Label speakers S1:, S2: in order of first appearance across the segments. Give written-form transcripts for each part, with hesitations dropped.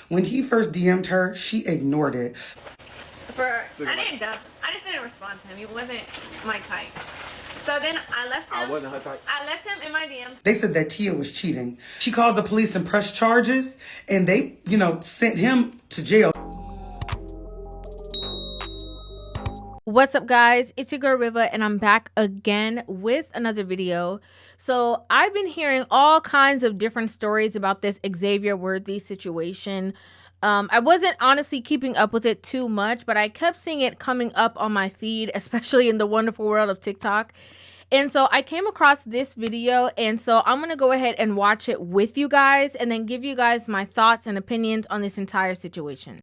S1: When he first DM'd her, she ignored it.
S2: I just didn't respond to him. He wasn't my type. So then I left him.
S3: I wasn't her type.
S2: I left him in my DMs.
S1: They said that Tia was cheating. She called the police and pressed charges, and they, sent him to jail.
S4: What's up, guys? It's your girl Rivah, and I'm back again with another video. So I've been hearing all kinds of different stories about this Xavier Worthy situation. I wasn't honestly keeping up with it too much, but I kept seeing it coming up on my feed, especially in the wonderful world of TikTok. And so I came across this video, and so I'm going to go ahead and watch it with you guys and then give you guys my thoughts and opinions on this entire situation.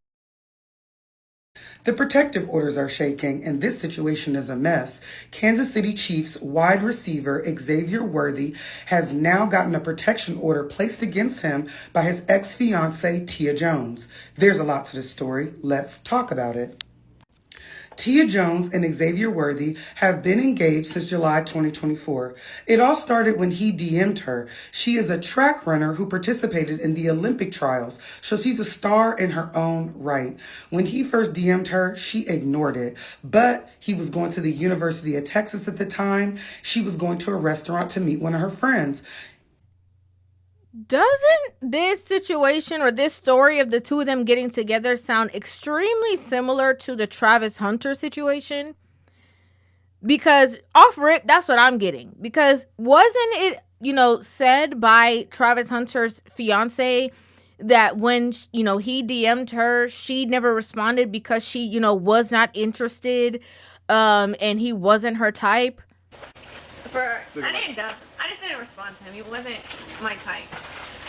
S1: The protective orders are shaking, and this situation is a mess. Kansas City Chiefs wide receiver Xavier Worthy has now gotten a protection order placed against him by his ex-fiancée, Tia Jones. There's a lot to this story. Let's talk about it. Tia Jones and Xavier Worthy have been engaged since July 2024. It all started when he DM'd her. She is a track runner who participated in the Olympic trials, so she's a star in her own right. When he first DM'd her, she ignored it, but he was going to the University of Texas at the time. She was going to a restaurant to meet one of her friends.
S4: Doesn't this situation or this story of the two of them getting together sound extremely similar to the Travis Hunter situation? Because off rip, that's what I'm getting. Because wasn't it, said by Travis Hunter's fiance that when, he DM'd her, she never responded because she, was not interested, and he wasn't her type?
S2: I just didn't respond to him. He wasn't my type.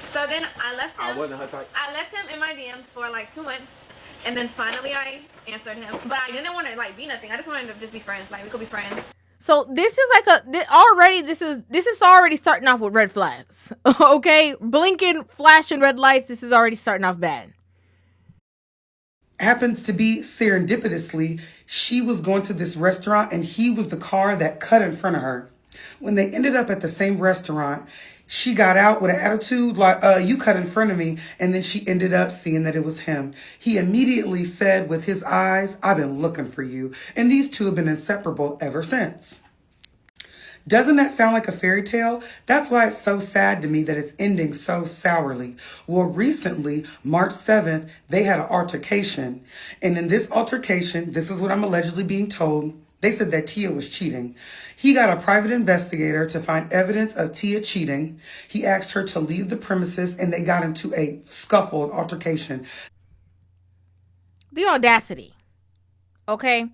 S2: So then I left him.
S3: I wasn't her type.
S2: I left him in my DMs for like 2 months, and then finally I answered him. But I didn't want to be nothing. I just wanted to just be friends. Like we could be friends.
S4: So this is this is already starting off with red flags. Okay, blinking, flashing red lights. This is already starting off bad.
S1: Happens to be serendipitously, she was going to this restaurant and he was the car that cut in front of her. When they ended up at the same restaurant, she got out with an attitude like, you cut in front of me. And then she ended up seeing that it was him. He immediately said with his eyes, I've been looking for you. And these two have been inseparable ever since. Doesn't that sound like a fairy tale? That's why it's so sad to me that it's ending so sourly. Well, recently, March 7th, they had an altercation. And in this altercation, this is what I'm allegedly being told. They said that Tia was cheating. He got a private investigator to find evidence of Tia cheating. He asked her to leave the premises, and they got into a scuffle, an altercation.
S4: The audacity. Okay?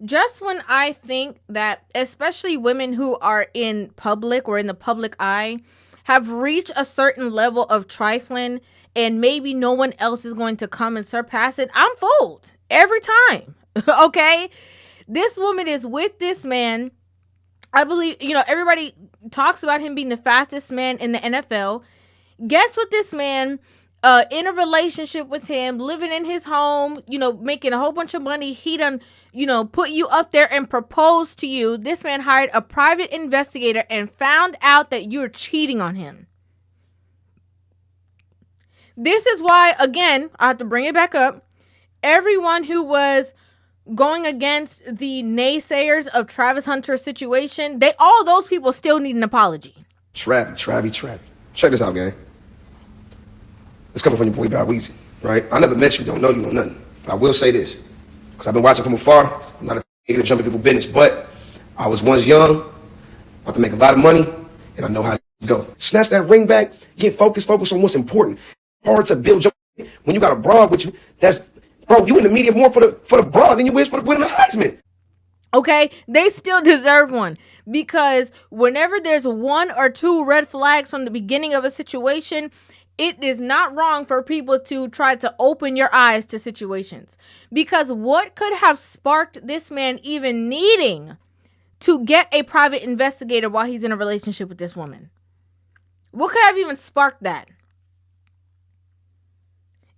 S4: Just when I think that especially women who are in public or in the public eye have reached a certain level of trifling and maybe no one else is going to come and surpass it, I'm fooled every time. Okay? This woman is with this man. I believe, everybody talks about him being the fastest man in the NFL. Guess what? This man, in a relationship with him, living in his home, making a whole bunch of money. He done, put you up there and proposed to you. This man hired a private investigator and found out that you're cheating on him. This is why, again, I have to bring it back up. Everyone who was going against the naysayers of Travis Hunter's situation, all those people still need an apology.
S5: Travi. Check this out, gang. It's coming from your boy Bow Weezy, right? I never met you, don't know you, know nothing. But I will say this, because I've been watching from afar. I'm not a nigga to jump in people's business, but I was once young, about to make a lot of money, and I know how to go. Snatch that ring back, get focused on what's important. Hard to build your when you got a broad with you, bro, you in the media more for the broad than you is for the winning the Heisman.
S4: Okay, they still deserve one because whenever there's one or two red flags from the beginning of a situation, it is not wrong for people to try to open your eyes to situations. Because what could have sparked this man even needing to get a private investigator while he's in a relationship with this woman? What could have even sparked that?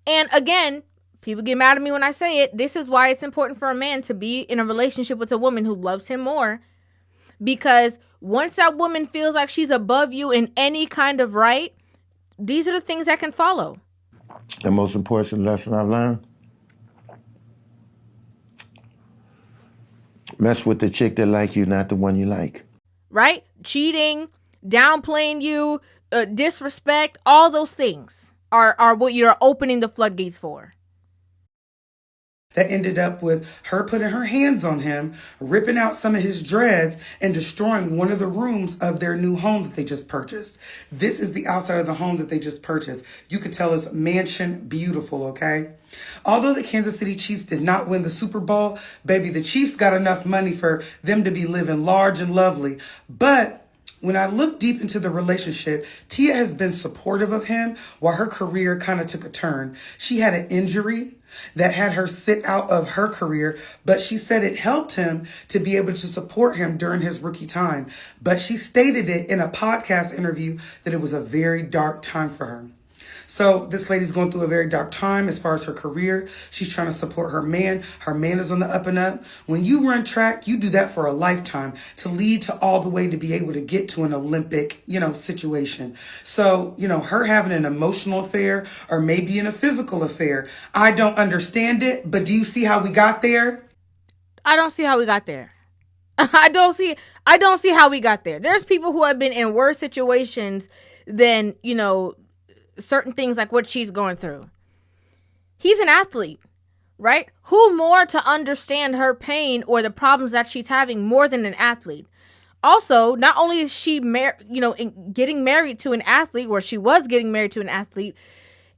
S4: And again, people get mad at me when I say it. This is why it's important for a man to be in a relationship with a woman who loves him more. Because once that woman feels like she's above you in any kind of right, these are the things that can follow.
S3: The most important lesson I've learned? Mess with the chick that like you, not the one you like.
S4: Right? Cheating, downplaying you, disrespect, all those things are what you're opening the floodgates for.
S1: That ended up with her putting her hands on him, ripping out some of his dreads, and destroying one of the rooms of their new home that they just purchased. This is the outside of the home that they just purchased. You could tell it's mansion beautiful, okay? Although the Kansas City Chiefs did not win the Super Bowl, baby, the Chiefs got enough money for them to be living large and lovely. But when I look deep into the relationship, Tia has been supportive of him while her career kind of took a turn. She had an injury that had her sit out of her career, but she said it helped him to be able to support him during his rookie time. But she stated it in a podcast interview that it was a very dark time for her. So this lady's going through a very dark time as far as her career. She's trying to support her man. Her man is on the up and up. When you run track, you do that for a lifetime to lead to all the way to be able to get to an Olympic, situation. So, her having an emotional affair or maybe in a physical affair, I don't understand it. But do you see how we got there?
S4: I don't see how we got there. I don't see how we got there. There's people who have been in worse situations than, certain things like what she's going through. He's an athlete, right? Who more to understand her pain or the problems that she's having more than an athlete? Also, not only is she getting married to an athlete, or she was getting married to an athlete,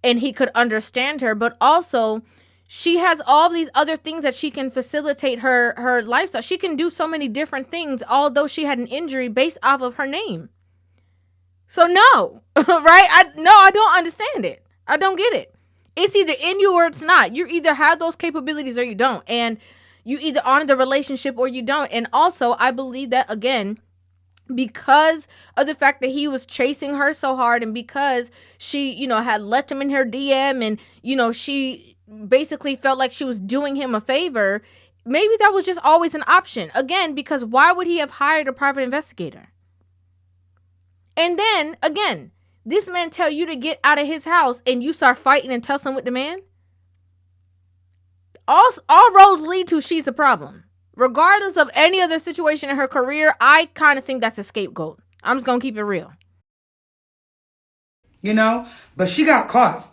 S4: and he could understand her, but also she has all these other things that she can facilitate her lifestyle. She can do so many different things, although she had an injury based off of her name. So no, right? I don't understand it. I don't get it. It's either in you or it's not. You either have those capabilities or you don't. And you either honor the relationship or you don't. And also, I believe that, again, because of the fact that he was chasing her so hard, and because she, had left him in her DM, and, she basically felt like she was doing him a favor, maybe that was just always an option. Again, because why would he have hired a private investigator? And then, again, this man tell you to get out of his house and you start fighting and tussling with the man? All roads lead to she's the problem. Regardless of any other situation in her career, I kind of think that's a scapegoat. I'm just going to keep it real.
S1: But she got caught.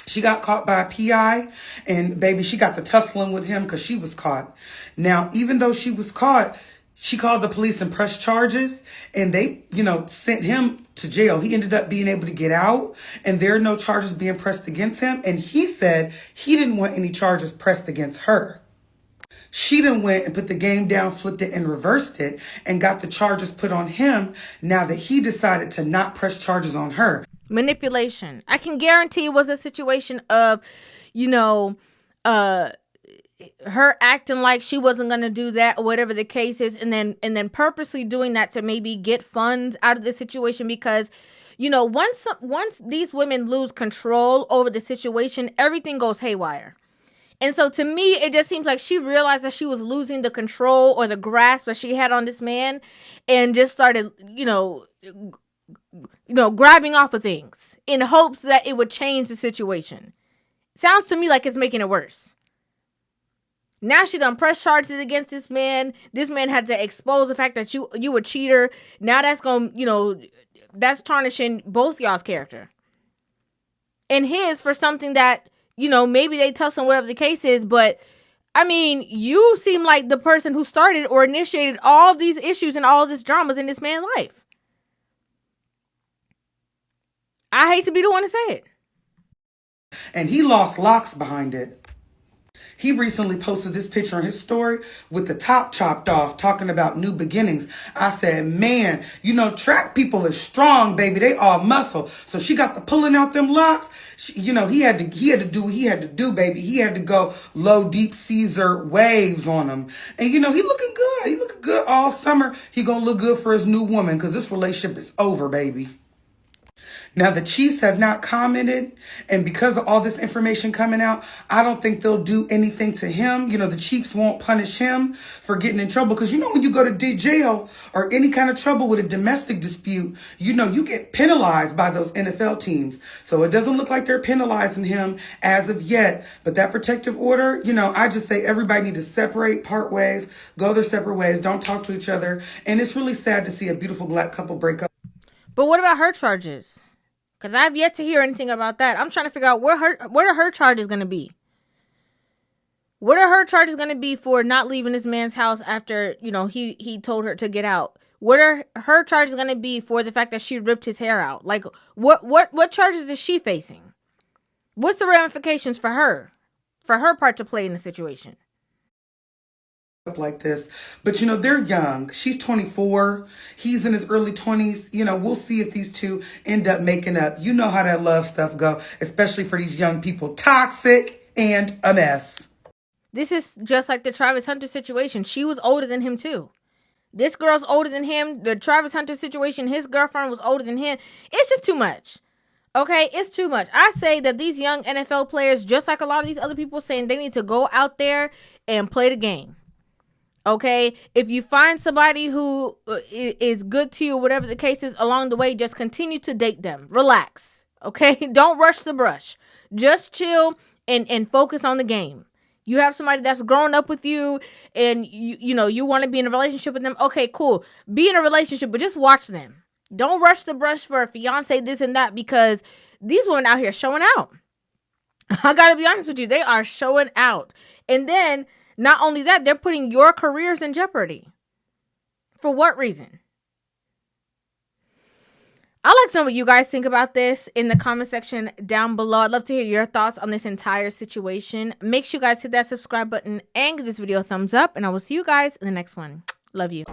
S1: She got caught by a PI, and baby, she got the tussling with him because she was caught. Now, even though she was caught, she called the police and pressed charges, and they, sent him to jail. He ended up being able to get out, and there are no charges being pressed against him. And he said he didn't want any charges pressed against her. She done went and put the game down, flipped it, and reversed it, and got the charges put on him now that he decided to not press charges on her.
S4: Manipulation. I can guarantee it was a situation of, her acting like she wasn't going to do that or whatever the case is, and then purposely doing that to maybe get funds out of the situation, because once these women lose control over the situation, everything goes haywire. And so to me, it just seems like she realized that she was losing the control or the grasp that she had on this man, and just started grabbing off of things in hopes that it would change the situation. Sounds to me like it's making it worse. Now she done pressed charges against this man. This man had to expose the fact that you a cheater. Now that's that's tarnishing both y'all's character. And his for something that, maybe they tussle, whatever the case is. But, you seem like the person who started or initiated all of these issues and all of this dramas in this man's life. I hate to be the one to say it.
S1: And he lost locks behind it. He recently posted this picture on his story with the top chopped off, talking about new beginnings. I said, man, track people are strong, baby. They all muscle. So she got the pulling out them locks. He had to do what he had to do, baby. He had to go low, deep Caesar waves on him. And, he looking good. He looking good all summer. He gonna look good for his new woman, because this relationship is over, baby. Now, the Chiefs have not commented, and because of all this information coming out, I don't think they'll do anything to him. You know, the Chiefs won't punish him for getting in trouble, because you know when you go to jail or any kind of trouble with a domestic dispute, you know you get penalized by those NFL teams. So it doesn't look like they're penalizing him as of yet, but that protective order, you know, I just say everybody need to separate, part ways, go their separate ways, don't talk to each other, and it's really sad to see a beautiful black couple break up.
S4: But what about her charges? Because I've yet to hear anything about that. I'm trying to figure out what are her charges going to be. What are her charges going to be for not leaving this man's house after, you know, he told her to get out? What are her charges going to be for the fact that she ripped his hair out? Like, what charges is she facing? What's the ramifications for her part to play in the situation?
S1: Like this, but you know, they're young. She's 24, he's in his early 20s. You know, we'll see if these two end up making up. You know how that love stuff go, especially for these young people. Toxic and a mess.
S4: This is just like the Travis Hunter situation. She was older than him too. This girl's older than him. The Travis Hunter situation, his girlfriend was older than him. It's just too much. Okay, it's too much. I say that these young NFL players, just like a lot of these other people saying, they need to go out there and play the game. Okay, if you find somebody who is good to you, whatever the case is, along the way, just continue to date them. Relax. Okay, don't rush the brush. Just chill and focus on the game. You have somebody that's grown up with you, and you know you want to be in a relationship with them. Okay, cool. Be in a relationship, but just watch them. Don't rush the brush for a fiance, this and that, because these women out here showing out. I gotta be honest with you, they are showing out, and then. Not only that, they're putting your careers in jeopardy. For what reason? I'd like to know what you guys think about this in the comment section down below. I'd love to hear your thoughts on this entire situation. Make sure you guys hit that subscribe button and give this video a thumbs up. And I will see you guys in the next one. Love you.